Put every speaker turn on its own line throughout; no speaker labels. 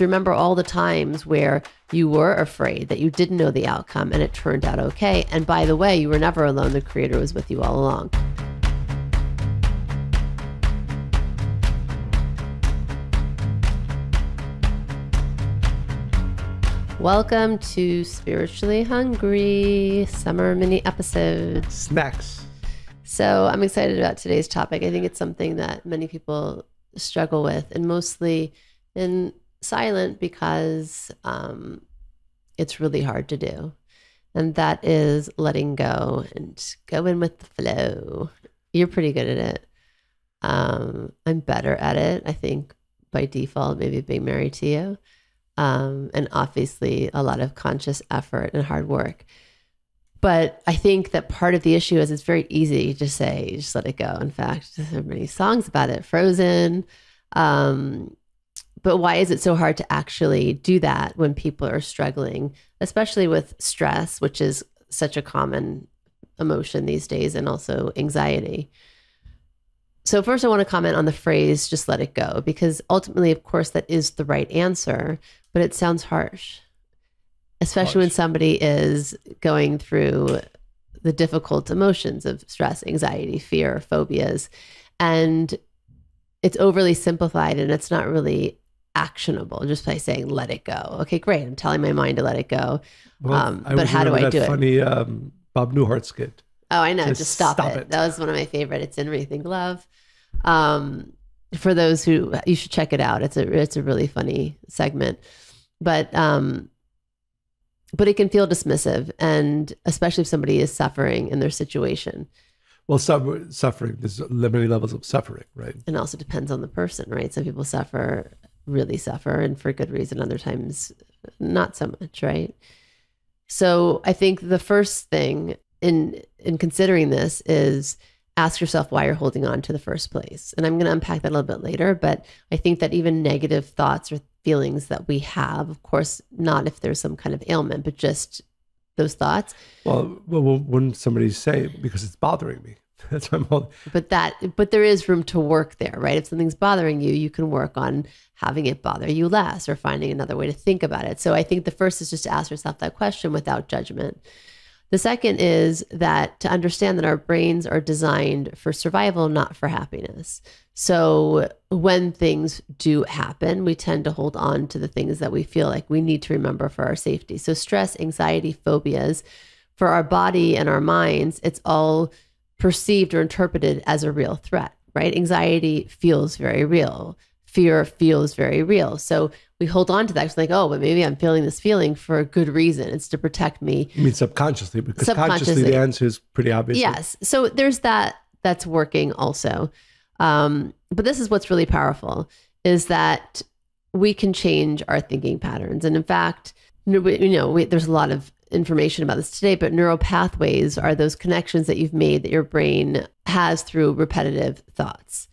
Remember all the times where you were afraid that you didn't know the outcome and it turned out okay. And by the way, you were never alone. The Creator was with you all along. Welcome to Spiritually Hungry Summer Mini Episodes.
Snacks.
So I'm excited about today's topic. I think it's something that many people struggle with, and mostly in silent because it's really hard to do. And that is letting go and go in with the flow. You're pretty good at it. I'm better at it, I think, by default, maybe being married to you. And obviously a lot of conscious effort and hard work. But I think that part of the issue is it's very easy to say, just let it go. In fact, there are many songs about it, Frozen. But why is it so hard to actually do that when people are struggling, especially with stress, which is such a common emotion these days, and also anxiety? So first I want to comment on the phrase, just let it go, because ultimately, of course, that is the right answer, but it sounds harsh, especially when somebody is going through the difficult emotions of stress, anxiety, fear, phobias, and it's overly simplified and it's not really actionable just by saying, let it go. Okay, great. I'm telling my mind to let it go.
Well,
but how do I do it?
Funny Bob Newhart skit.
Oh, I know. Just stop it. That was one of my favorite. It's in Rethink Love. For those who, you should check it out. It's a really funny segment, but it can feel dismissive, and especially if somebody is suffering in their situation.
Well, suffering, there's many levels of suffering, right?
And also depends on the person, right? Some people really suffer, and for good reason. Other times, not so much, right? So I think the first thing in considering this is ask yourself why you're holding on to the first place. And I'm going to unpack that a little bit later, but I think that even negative thoughts or feelings that we have, of course, not if there's some kind of ailment, but just those thoughts.
Well, wouldn't somebody say, because it's bothering me? That's why I'm holding.
But there is room to work there, right? If something's bothering you, you can work on having it bother you less or finding another way to think about it. So I think the first is just to ask yourself that question without judgment. The second is that to understand that our brains are designed for survival, not for happiness. So when things do happen, we tend to hold on to the things that we feel like we need to remember for our safety. So stress, anxiety, phobias, for our body and our minds, it's all perceived or interpreted as a real threat, right? Anxiety feels very real. Fear feels very real. So we hold on to that. It's like, oh, but maybe I'm feeling this feeling for a good reason. It's to protect me.
I mean, subconsciously, because consciously the answer is pretty obvious.
Yes. So there's that's working also. But this is what's really powerful, is that we can change our thinking patterns. And in fact, there's a lot of information about this today, but neural pathways are those connections that you've made that your brain has through repetitive thoughts.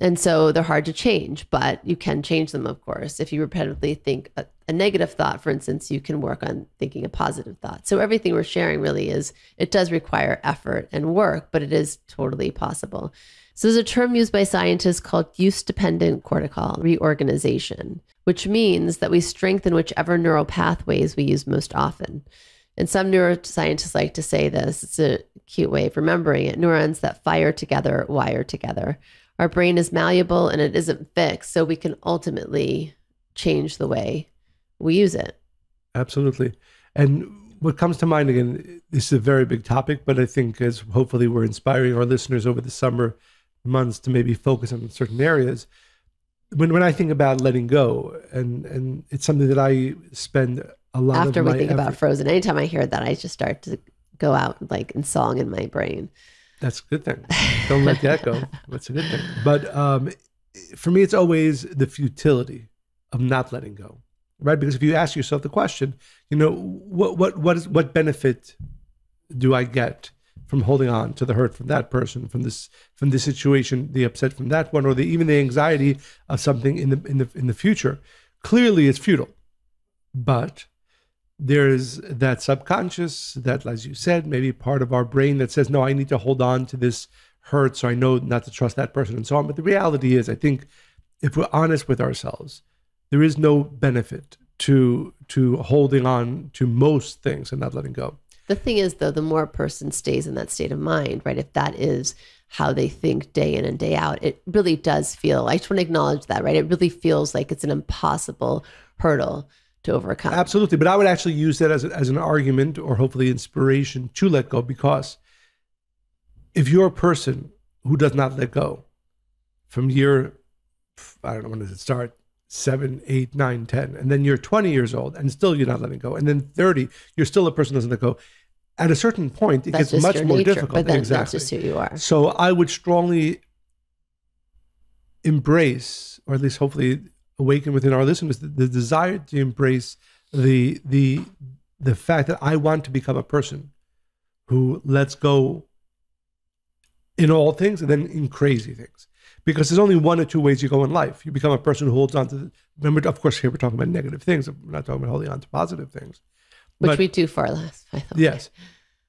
And so they're hard to change, but you can change them, of course. If you repetitively think a negative thought, for instance, you can work on thinking a positive thought. So everything we're sharing really it does require effort and work, but it is totally possible. So there's a term used by scientists called use-dependent cortical reorganization, which means that we strengthen whichever neural pathways we use most often. And some neuroscientists like to say this. It's a cute way of remembering it. Neurons that fire together wire together. Our brain is malleable and it isn't fixed, so we can ultimately change the way we use it.
Absolutely. And what comes to mind, again, this is a very big topic, but I think as hopefully we're inspiring our listeners over the summer months to maybe focus on certain areas. When I think about letting go, and it's something that I spend a lot
After
of my
we think
effort.
About Frozen, anytime I hear that, I just start to go out like in song in my brain.
That's a good thing. Don't let that go. That's a good thing. But for me, it's always the futility of not letting go, right? Because if you ask yourself the question, what benefit do I get from holding on to the hurt from that person, from this situation, the upset from that one, or even the anxiety of something in the future? Clearly, it's futile. But there's that subconscious, that, as you said, maybe part of our brain that says, no, I need to hold on to this hurt so I know not to trust that person and so on. But the reality is, I think if we're honest with ourselves, there is no benefit to holding on to most things and not letting go.
The thing is, though, the more a person stays in that state of mind, right? If that is how they think day in and day out, it really does feel, I just want to acknowledge that, right? It really feels like it's an impossible hurdle to overcome.
Absolutely. But I would actually use that as an argument or hopefully inspiration to let go, because if you're a person who does not let go from year, I don't know, when does it start? 7, 8, 9, 10. And then you're 20 years old and still you're not letting go. And then 30, you're still a person who doesn't let go. At a certain point, it gets much more difficult.
But then
exactly.
That's just who you are.
So I would strongly embrace, or at least hopefully awaken within our listeners, the desire to embrace the fact that I want to become a person who lets go in all things and then in crazy things. Because there's only one or two ways you go in life. You become a person who holds on to, remember, of course, here we're talking about negative things. We're not talking about holding on to positive things.
Which we do far less, by the way.
Yes.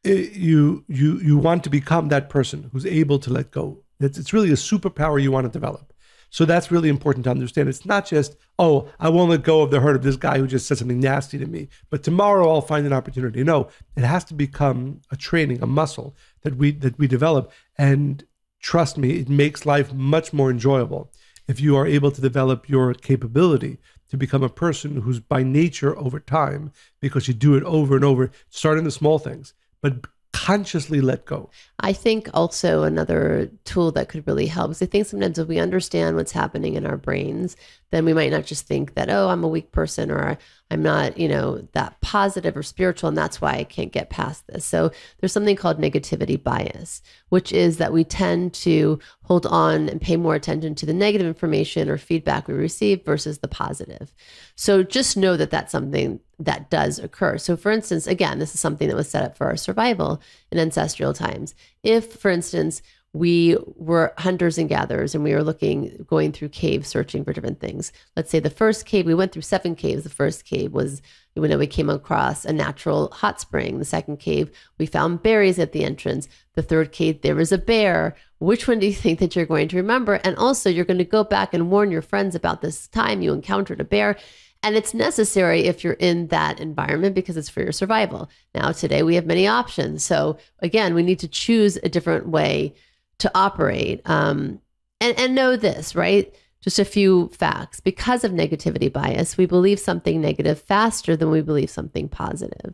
You want to become that person who's able to let go. It's really a superpower you want to develop. So that's really important to understand. It's not just, oh, I won't let go of the hurt of this guy who just said something nasty to me, but tomorrow I'll find an opportunity. No, it has to become a training, a muscle that we develop. And trust me, it makes life much more enjoyable if you are able to develop your capability to become a person who's by nature over time, because you do it over and over, start in the small things, but consciously let go.
I think also another tool that could really help is I think sometimes if we understand what's happening in our brains, then we might not just think that, oh, I'm a weak person or I'm not, that positive or spiritual, and that's why I can't get past this. So there's something called negativity bias, which is that we tend to hold on and pay more attention to the negative information or feedback we receive versus the positive. So just know that that's something that does occur. So for instance, again, this is something that was set up for our survival in ancestral times. If, for instance, we were hunters and gatherers and we were going through caves, searching for different things. Let's say the first cave, we went through 7 caves. The first cave was, we came across a natural hot spring. The second cave, we found berries at the entrance. The third cave, there was a bear. Which one do you think that you're going to remember? And also you're going to go back and warn your friends about this time you encountered a bear. And it's necessary if you're in that environment because it's for your survival. Now, today we have many options. So again, we need to choose a different way to operate. And know this, right? Just a few facts. Because of negativity bias, we believe something negative faster than we believe something positive.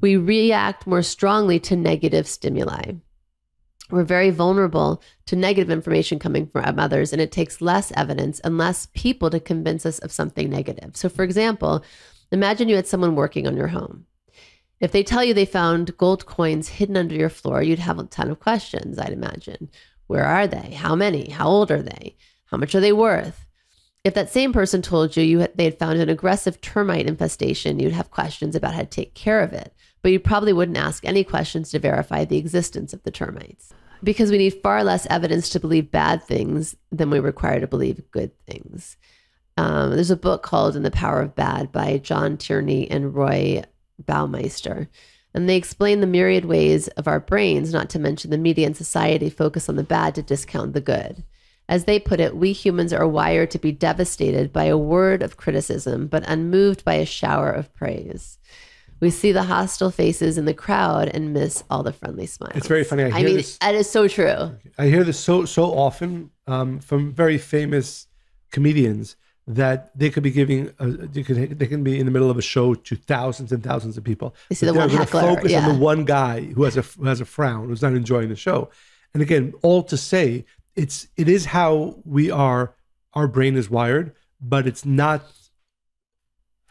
We react more strongly to negative stimuli. We're very vulnerable to negative information coming from others, and it takes less evidence and less people to convince us of something negative. So for example, imagine you had someone working on your home. If they tell you they found gold coins hidden under your floor, you'd have a ton of questions, I'd imagine. Where are they? How many? How old are they? How much are they worth? If that same person told you they had found an aggressive termite infestation, you'd have questions about how to take care of it. But you probably wouldn't ask any questions to verify the existence of the termites. Because we need far less evidence to believe bad things than we require to believe good things. There's a book called In the Power of Bad by John Tierney and Roy Baumeister. And they explain the myriad ways of our brains, not to mention the media and society, focus on the bad to discount the good. As they put it, we humans are wired to be devastated by a word of criticism, but unmoved by a shower of praise. We see the hostile faces in the crowd and miss all the friendly smiles.
It's very funny. I mean,
that is so true.
I hear this so often from very famous comedians that they could be giving, they can be in the middle of a show to thousands and thousands of people.
You see the one heckler,
focus on the one guy who has a frown, who's not enjoying the show. And again, all to say, it is how our brain is wired, but it's not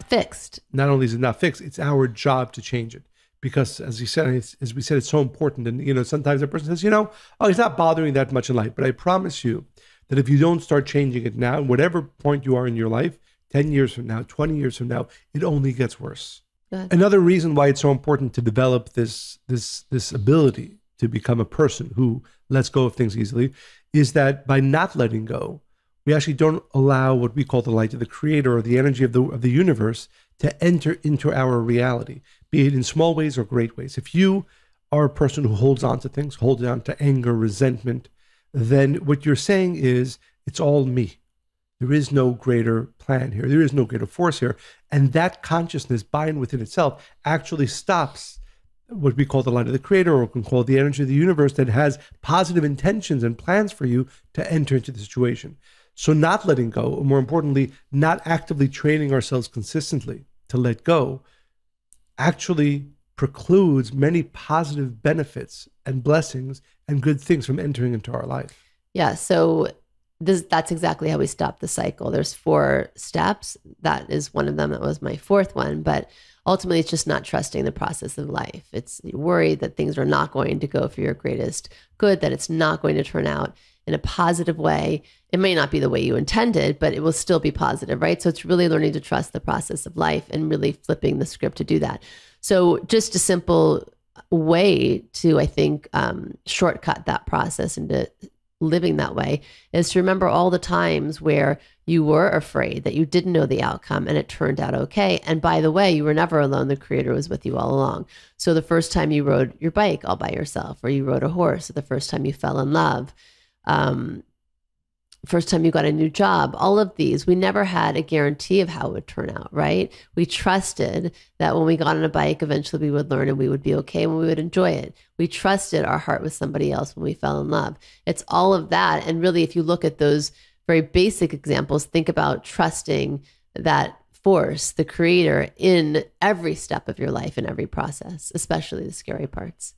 fixed.
Not only is it not fixed, it's our job to change it. Because as we said, it's so important. And sometimes a person says, oh, it's not bothering that much in life. But I promise you that if you don't start changing it now, whatever point you are in your life, 10 years from now, 20 years from now, it only gets worse. Another reason why it's so important to develop this ability to become a person who lets go of things easily is that by not letting go, we actually don't allow what we call the light of the creator or the energy of the universe to enter into our reality, be it in small ways or great ways. If you are a person who holds on to things, holds on to anger, resentment, then what you're saying is, it's all me. There is no greater plan here. There is no greater force here. And that consciousness, by and within itself, actually stops what we call the light of the creator, or we can call the energy of the universe that has positive intentions and plans for you to enter into the situation. So not letting go, or more importantly, not actively training ourselves consistently to let go, actually precludes many positive benefits and blessings and good things from entering into our life.
Yeah. So that's exactly how we stop the cycle. There's 4 steps. That is one of them. That was my 4th one. But ultimately, it's just not trusting the process of life. It's worried that things are not going to go for your greatest good, that it's not going to turn out in a positive way. It may not be the way you intended, but it will still be positive, right? So it's really learning to trust the process of life and really flipping the script to do that. So just a simple way to, I think, shortcut that process into living that way is to remember all the times where you were afraid, that you didn't know the outcome and it turned out okay. And by the way, you were never alone. The creator was with you all along. So the first time you rode your bike all by yourself, or you rode a horse, or the first time you fell in love, first time you got a new job, all of these, we never had a guarantee of how it would turn out, right? We trusted that when we got on a bike, eventually we would learn and we would be okay and we would enjoy it. We trusted our heart with somebody else when we fell in love. It's all of that. And really, if you look at those very basic examples, think about trusting that force, the creator, in every step of your life, in every process, especially the scary parts.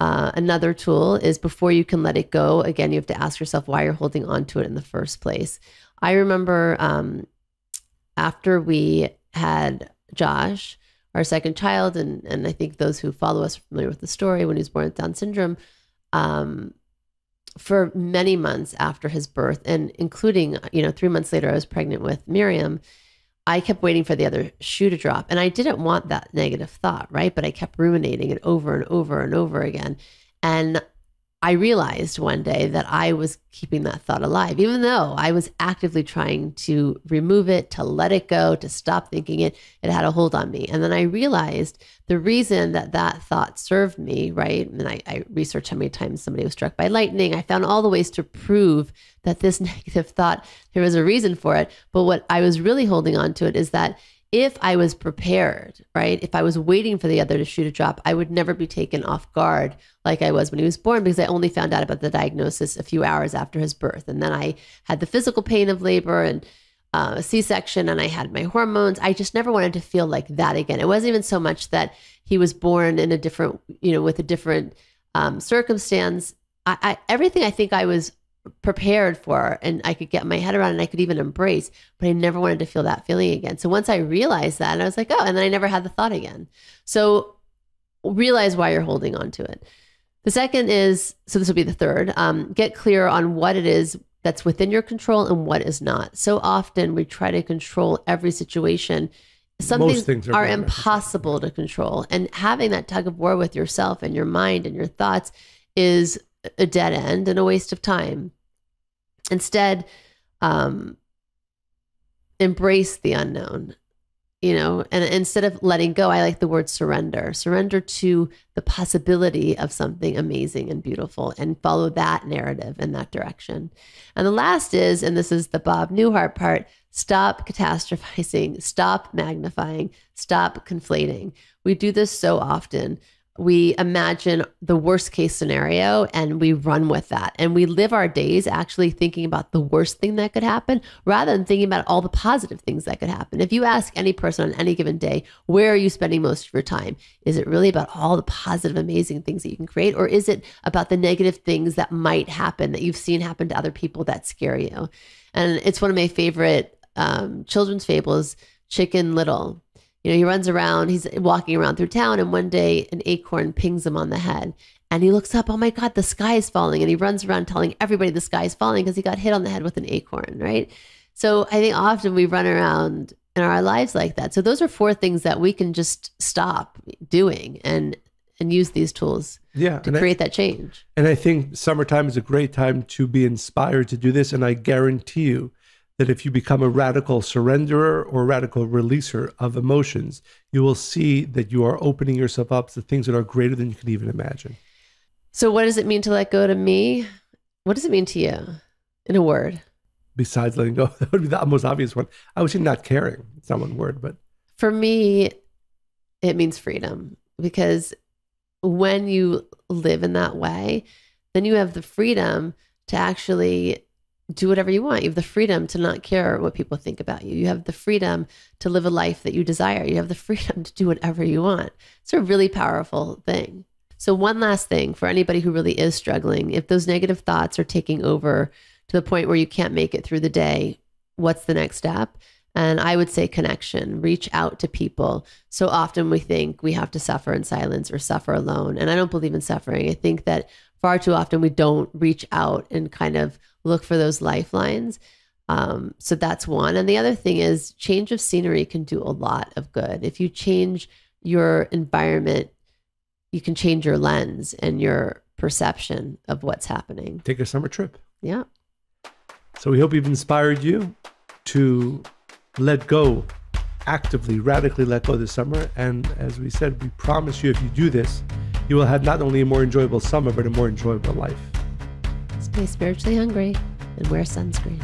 Another tool is, before you can let it go, again, you have to ask yourself why you're holding on to it in the first place. I remember after we had Josh, our second child, and I think those who follow us are familiar with the story, when he was born with Down syndrome, for many months after his birth, and including, 3 months later, I was pregnant with Miriam, I kept waiting for the other shoe to drop. And I didn't want that negative thought, right? But I kept ruminating it over and over and over again. And I realized one day that I was keeping that thought alive, even though I was actively trying to remove it, to let it go, to stop thinking it. It had a hold on me. And then I realized the reason that that thought served me, right? And I researched how many times somebody was struck by lightning. I found all the ways to prove that this negative thought, there was a reason for it. But what I was really holding on to it is that if I was prepared, right? If I was waiting for the other shoe to drop, I would never be taken off guard like I was when he was born, because I only found out about the diagnosis a few hours after his birth. And then I had the physical pain of labor and a C-section, and I had my hormones. I just never wanted to feel like that again. It wasn't even so much that he was born in a different, with a different circumstance. Everything I think I was prepared for and I could get my head around and I could even embrace, but I never wanted to feel that feeling again. So once I realized that, I was like, oh, and then I never had the thought again. So realize why you're holding on to it. The second is, so this will be the third, get clear on what it is that's within your control and what is not. So often we try to control every situation. Some things are impossible to control. And having that tug of war with yourself and your mind and your thoughts is a dead end and a waste of time. Instead, embrace the unknown, and instead of letting go, I like the word surrender to the possibility of something amazing and beautiful, and follow that narrative in that direction. And the last is, and this is the Bob Newhart part, stop catastrophizing, stop magnifying, stop conflating. We do this so often. We imagine the worst case scenario and we run with that. And we live our days actually thinking about the worst thing that could happen rather than thinking about all the positive things that could happen. If you ask any person on any given day, where are you spending most of your time? Is it really about all the positive, amazing things that you can create? Or is it about the negative things that might happen, that you've seen happen to other people that scare you? And it's one of my favorite children's fables, Chicken Little. He runs around, he's walking around through town, and one day an acorn pings him on the head. And he looks up, oh my God, the sky is falling. And he runs around telling everybody the sky is falling because he got hit on the head with an acorn, right? So I think often we run around in our lives like that. So those are 4 things that we can just stop doing and use these tools to create that change.
And I think summertime is a great time to be inspired to do this. And I guarantee you that if you become a radical surrenderer or radical releaser of emotions, you will see that you are opening yourself up to things that are greater than you can even imagine.
So what does it mean to let go to me? What does it mean to you in a word?
besides letting go? That would be the most obvious one. I would say not caring. It's not one word, but
For me, it means freedom, because when you live in that way, then you have the freedom to actually do whatever you want. You have the freedom to not care what people think about you. You have the freedom to live a life that you desire. You have the freedom to do whatever you want. It's a really powerful thing. So one last thing for anybody who really is struggling, if those negative thoughts are taking over to the point where you can't make it through the day, what's the next step? And I would say connection, reach out to people. So often we think we have to suffer in silence or suffer alone. And I don't believe in suffering. I think that far too often we don't reach out and kind of look for those lifelines. So that's one. And the other thing is change of scenery can do a lot of good. If you change your environment, you can change your lens and your perception of what's happening.
take a summer trip.
Yeah.
So we hope we've inspired you to let go, actively, radically let go this summer. And as we said, we promise you, if you do this, you will have not only a more enjoyable summer, but a more enjoyable life.
Stay spiritually hungry and wear sunscreen.